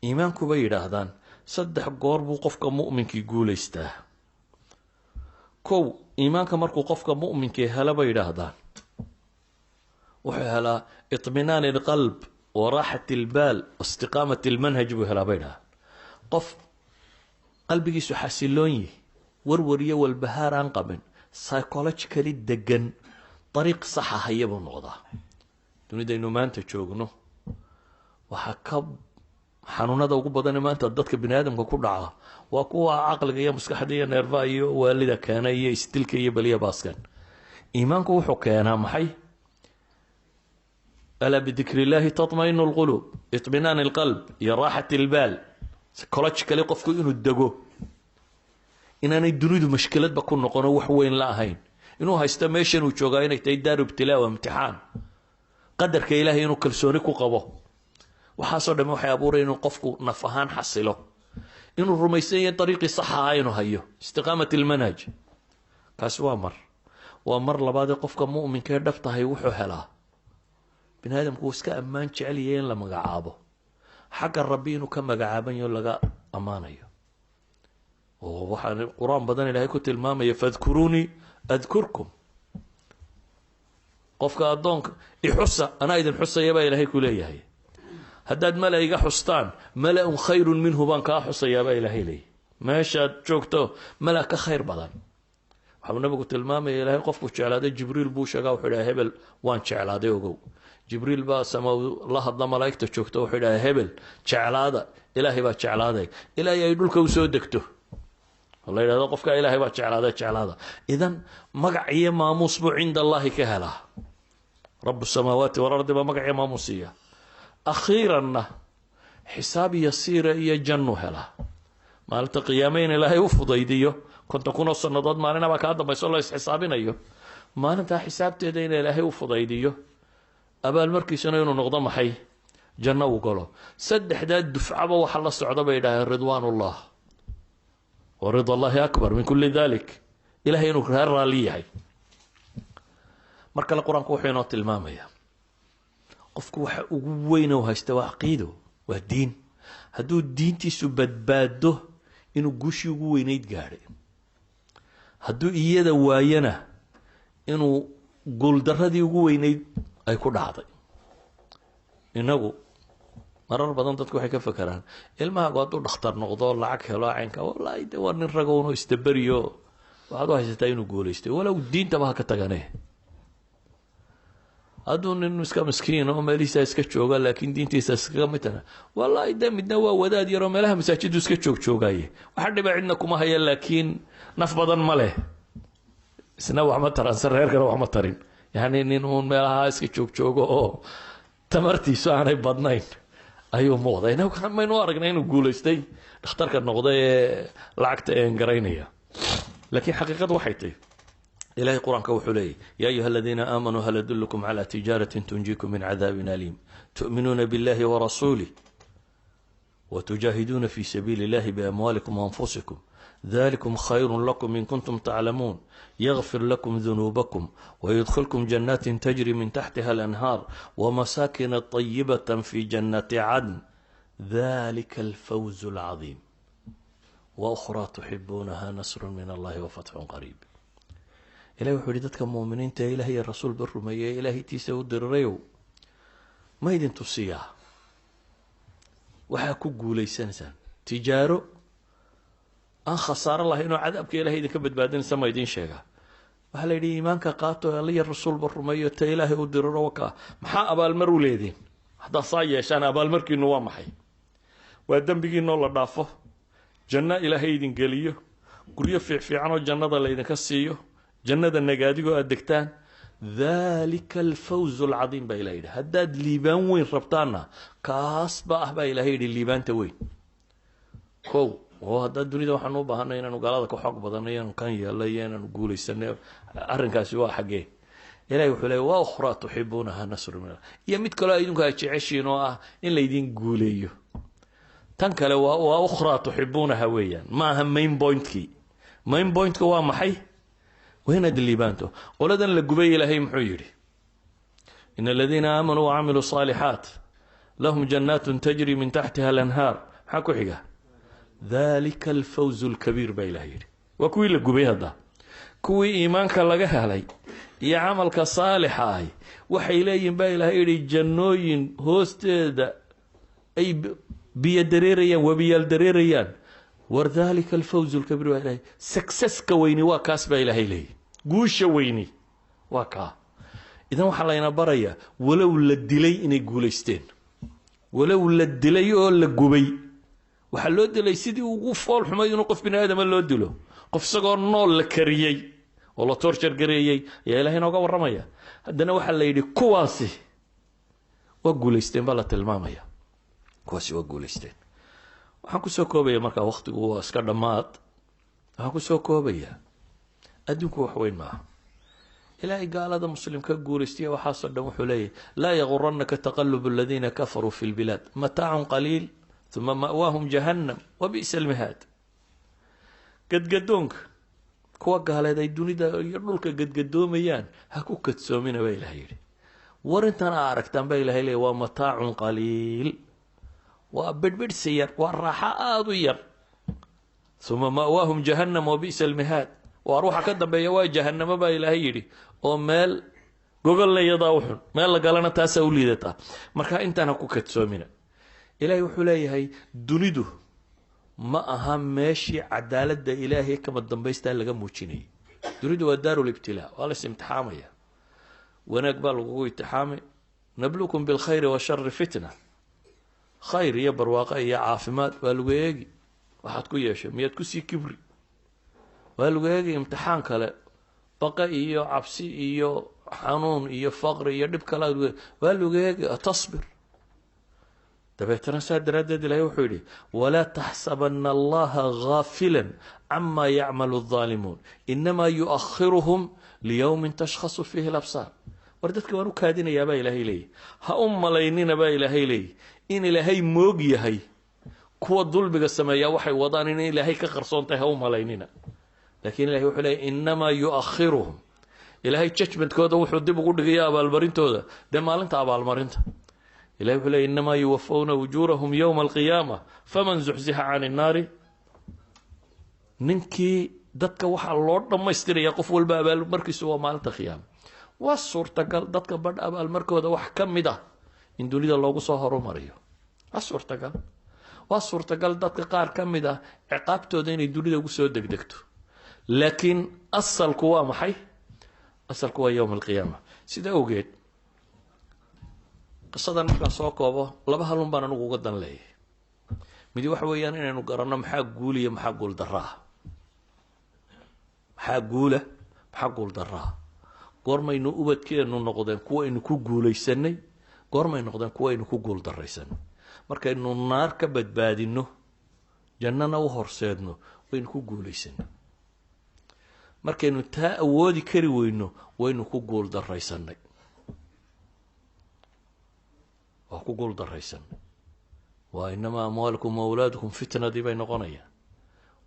iimaanku bay yidhaahdaan 3 goor buu qofka mu'minkii guulaystaa. kow, iimaanka markuu qofka mu'minkii hela bay yidhaahdaan wuxuu helaa iطminaan alqalb wa raaxat albaal waistiqaamat almanhaj buu helaa bay yidhahdaan. qof qalbigiisu xasiloon yihi, warwar iyo walbahaar aan qabin, psychologically degan, dariiq saxa haya buu noqdaa. dunidaynu maanta joogno waxaa ka xanuunada ugu badan maanta dadka bini aadamka ku dhaca waa kuwa caqliga iyo maskaxda iyo neerfaha iyo waalida keena iyo istilka iyo baliya baaskan. iimaanku wuxuu keenaa maxay? alaa bidikri illaahi tatmainu alquluub, iطminaan alqalb iyo raaxat albaal. psychologically qofku inuu dego, inaanay dunidu mashkiladba ku noqono wax weyn la ahayn, inuu haysto meeshan uu joogaa inay tahay daaru ibtilaa wa imtixaan, qadarka ilaahay inuu kalsooni ku qabo. waxaasoo dhamme waxay abuuraya inuu qofku naf ahaan xasilo, inuu rumaysan yahay dariiqii saxa ah inuu hayo, istiqaamat almanhaj. kaasi waa mar labaadee qofka mu'minka ee dhabtahay wuxuu helaa. bini aadamku wuu iska ammaan jecel yahay in la magacaabo, xagga rabbi inuu ka magacaabanyo laga ammaanayo. oo waxaan qur-aan badan ilaahay ku tilmaamaya fadkuruunii adkurkum. qofka addoonka ixusa anaa idin xusaya baa ilaahay ku leeyahay. haddaad mala iga xustaan mala-un khayrun minhu baan kaa xusayaabaa ilaahay leeyahy. meeshaad joogto mala ka khayr badan. waxau nabigu tilmaamaya ilaahay qofku jeclaaday jibriil buu sheegaa, wuxuu idhaha hebel waan jeclaaday ogow. jibriil baa sama la hadla malaa'igta joogto, wuxuu idhaha hebel jeclaada, ilaahay baa jeclaaday, ilaahay ay dhulka u soo degto. la yidhahdo qofka ilaahay baa jeclaada. idan magac iyo maamuus buu cinda allahi ka helaa. rabu samaawaati walardi baa magac iyo maamuus siiya. akhiiranna xisaab yasiira iyo jannu helaa. maalinta qiyaame in ilaahay u fudaydiyo 50,000 sannadood maalinabaa kaa dambayso la isxisaabinayo. maalintaa xisaabteeda in ilaahay u fudaydiyo, abaalmarkiisuna inuu noqdo maxay? janno uu galo. 3daa dufcaba waxa la socda bay idhaaheen ridwaanullah wa rida allahi akbar min kulli dalik. ilahay inuu reer raalli yahay. mar kale qur-aanku wuxuu inoo tilmaamayaa qofku waxa ugu weyn oo haysta waa caqiido, waa diin. hadduu diintiisu badbaado inuu guushii ugu weynayd gaadhay, hadduu iyada waayana inuu guuldaradii ugu weynayd ay ku dhacday. inagu marar badan dadku waxay ka fakeraan ilmahaagu hadduu dhakhtar noqdo lacag helo caynka, wallaahi de waa nin ragowno istaberiyo waxaad u haysataa inuu guulaystay, walow diintaba ha ka tagane. hadduu nin iska miskiin oo meelihiisa iska jooga laakiin diintiisa iskaga midana, wallaahi de midna waa wadaad yaroo meelaha masaajidu iska joogjoogaye, waxa dhiba cidna kuma haya laakiin naf badan ma leh, isna wax ma taransan, reerkana wax ma tarin. yani nin uun meelaha iska joogjoogo oo tamartiisu aanay badnayn ayuu muuqda. inagu maynu aragnay inuu guulaystay dhakhtarka noqda ee lacagta garaynaya. laakiin xaqiiqadu waxay tahay إلهي قرآن كوحولي يا أيها الذين آمنوا هل أدلكم على تجارة تنجيكم من عذاب أليم تؤمنون بالله ورسوله وتجاهدون في سبيل الله بأموالكم وأنفسكم ذلكم خير لكم إن كنتم تعلمون يغفر لكم ذنوبكم ويدخلكم جنات تجري من تحتها الأنهار ومساكن طيبة في جنات عدن ذلك الفوز العظيم وأخرى تحبونها نصر من الله وفتح قريب. إلهي وحولي دادك المؤمنين تا إلهي الرسول بالرمية إلهي تيسا ودرريو ما يدين تصيح وحاكو قولي سنسان تجارو أن خسار الله إنو عذابك إلهي دي كبت بعدين سما يدين شيئا وحالا يدي إيمانك قاتو إلهي الرسول بالرمية تا إلهي ودرروكا محا أبا المرو ليدين حدا صايا شان أبا المركي نوا محي وادن بيجي نولا دافو جنة إلهي دين قليو قرية في عنو جنة ليدين كسيو جنة النجاديو أدكتان ذلك الفوز العظيم بإلهي هداد ليبان وين ربطانا كاس بقى بإلهي الليبان توين كو وهذا الدنيا ده حنو بهنا ينا نقال كحق بدنا ينا كان يلا ينا نقول السنة أرن كاسوا حقه إلهي وحلا وأخرى تحبونها نصر من الله يميت كلا يدون كأشيء نوع إن ليدين قوليه تنكلا وأخرى تحبونها ويا ما هم مين بوينت كي مين بوينت كوا محي وهنا دليبانته ولدن لقبي إلهي محيري إن الذين آمنوا وعملوا الصالحات lahum jannaatun tajri min taxtiha alanhaar maxaa ku xiga dalika alfawzu alkabiir baa ilaah yidhi waa kuwii la gubay hadda kuwii iimaanka laga helay iyo camalka saalixa ahi waxay leeyihin baa ilaah yidhi jannooyin hoosteeda ay biyo dareerayaan webiyaal dareerayaan war dalika alfawzu alkabiir baa ilahay successka weyni waa kaas baa ilaahay leeyahy guusha weyni waa kaa idan waxaa layna barayaa walow la dilay inay guulaysteen walow la dilay oo la gubay waxaa loo dilay sidii ugu fool xumay inuu qof bini aadama loo dilo qof isagoo nool la kariyey oo la torture gareeyey ayaa ilaahay inooga warramaya haddana waxaa la yidhi kuwaasi waa guulaysteen baa la tilmaamaya kuwaasi waa guulaysteen waxaan kusoo koobaya markaa waqtigu waa iska dhammaad waxaan kusoo koobaya adduunku wax weyn maaha ilaahay gaalada muslimka guulaystaya waxaasoo dhan wuxuu leeyahy laa yaguranaka taqalubu aladiina kafaruu fi lbilaad mataacun qaliil uma ma'waahum jahannam wabi'sa almihaad gadgadoonka kuwa gaaleed ay dunida iyo dhulka gadgadoomayaan ha ku kadsoomina baa ilahay yidhi war intan aa aragtaan baa ilahay leeyahy waa mataacun qaliil waa bedhbedhsi yar waa raaxo aada u yar uma ma'waahum jahannam wabi'sa almihaad waa ruuxa ka dambeeya waa jahanamo baa ilaahay yidhi oo meel gogolnayadaa u xun meel la galana taasaa u liidataa marka intaan ha ku kadsoomina ilaahay wuxuu leeyahay dunidu ma aha meeshii cadaaladda ilaahay kama dambaystaa laga muujinayay dunidu waa daarul ibtilaa waa lays imtixaamaya wanaag baa lagugu imtixaamay nablukum bilkhayri washari fitna khayr iyo barwaaqo iyo caafimaad waa lagu eegi waxaad ku yeeshay miyaad kusii kibri waa lagu eegi imtixaan kale baqa iyo cabsi iyo xanuun iyo faqri iyo dhib kale waa lagu eegi tasbir dabeetana saa daraaddeed ilahay wuxuu yidhi walaa taxsabana allaha gaafilan cama yacmalu aldaalimuun inamaa yu'akhiruhum liyowmin tashkhasu fiihi labsaar war dadka waan u kaadinayaa baa ilaahay leeyahy ha u malaynina baa ilaahay leeyahy in ilaahay moog yahay kuwa dulmiga sameeyaa waxay wadaan in ilaahay ka qarsoon tahay ha u malaynina lakin ilahay wuxuu leeyahy inamaa yu'akhiruhum ilaahay judgmentkooda wuxuu dib ugu dhigaya abaalmarintooda dee maalinta abaalmarinta ilahay wuxuu leeyahy inamaa yuwafawna ujuurahum yowma alqiyaama faman zuxzixa cani nnaari ninkii dadka waxaa loo dhammaystiraya qof walba abaalmarkiisu waa maalinta qiyaama waa suurtagal dadka badh abaalmarkooda wax ka mid ah in dunida loogu soo horumariyo waa suurtagal waa suurtagal dadka qaar ka mid ah ciqaabtooda inay dunida ugu soo degdegto laakiin asalku waa maxay asalku waa yowma alqiyaama sida awgeed qisadan markaan soo koobo laba halun baan anigu uga dan leeyahay midi waxa weeyaan inaynu garanno maxaa guul iyo maxaa guul daraa maxaa guula maxaa guul daraa goormaynu ubadkeenu noqdeen kuwaynu ku guulaysanay goormay noqdeen kuwaynu ku guul daraysanay markaynu naar ka badbaadino jannana u horseedno waynu ku guulaysanay markaynu taa awoodi kari weyno waynu ku guul daraysanay waa ku guul daraysanay waa inamaa amwaalukum wawlaadukum fitnadii bay noqonayaan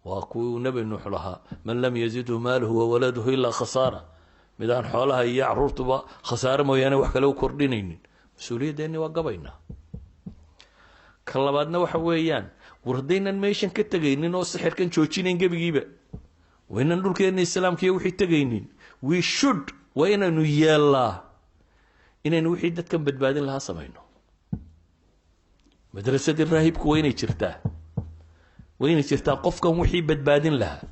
waa kuwii nabi nuux lahaa man lam yazidhu maaluhu wawaladuhu ilaa khasaara mid aan xoolaha iyo caruurtuba khasaare mooyaane wax kale u kordhinaynin mas-uuliyaddeeni waa gabaynaa ka labaadna waxa weeyaan war haddaynan meeshan ka tegaynin oo sixirkan joojinayn gebigiiba waynan dhulkeenna islaamkiiyo wixii tegaynin we should waa inaynu yeellaa inaynu wixii dadkan badbaadin lahaa samayno madrasadii raahibku waa inay jirtaa qofkan wixii badbaadin lahaa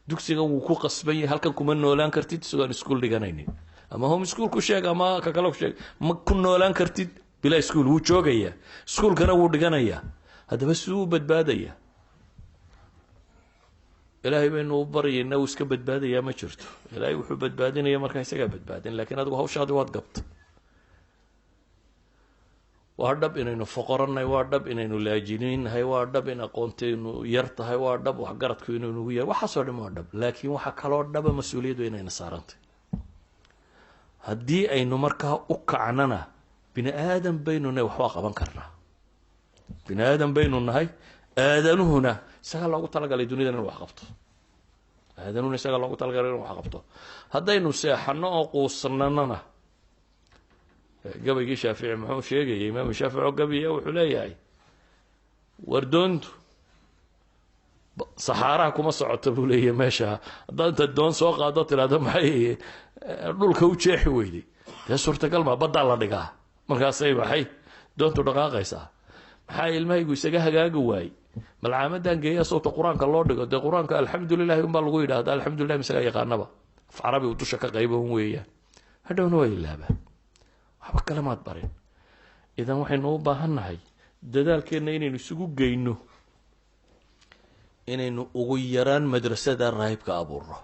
dugsigan wuu ku qasban yahay halkan kuma noolaan kartid isagoon iskuul dhiganaynin ama home school ku sheeg ama ka kale ku sheeg ma ku noolaan kartid bilaa iskuul wuu joogayaa iskuulkana wuu dhiganayaa haddaba siduu u badbaadayaa ilaahay baynu u baryaynaa uu iska badbaadayaa ma jirto ilaahay wuxuu badbaadinaya markaa isagaa badbaadin laakiin adigu hawshaadii waad gabta waa dhab inaynu foqorannahay waa dhab inaynu laajiniinnahay waa dhab in aqoontaynu yar tahay waa dhab waxgaradku inuu nagu yar waxaasoo dhan waa dhab laakiin waxaa kaloo dhaba mas-uuliyaddu inayna saarantay haddii aynu markaa u kacnana bini aadan baynu nahay waxbaa qaban karnaa bini aadan baynu nahay aadanuhuna isagaa loogu talagalay dunidan inu wax qabto aadanuhuna isagaa loogu talagalay inu wax qabto haddaynu seexano oo quusnanana gabaygii shaafici muxuu sheegayay imaam shaafici oo gabiya wuxuu leeyahay wardoontu saxaaraha kuma socoto buu leeyahay meesha haddaad inta doon soo qaado tiraahdo maxay dhulka u jeexi weyday dee suurtagal ma baddaa la dhigaa markaasay maxay doontu dhaqaaqaysaa maxaa ilmahaygu isaga hagaaga waayey malcaamadan geeya sawta qur-aanka loo dhigo dee qur-aanka alxamdulilahi unbaa lagu yidhahda alxamdulilah isagaa yaqaanaba af carabi uu dusha ka qaybo un weeyaan hadhowna waa ilaabaa waxba kale maad barin idan waxaynu u baahannahay dadaalkeenna inaynu isugu geyno inaynu ugu yaraan madrasada raahibka abuurno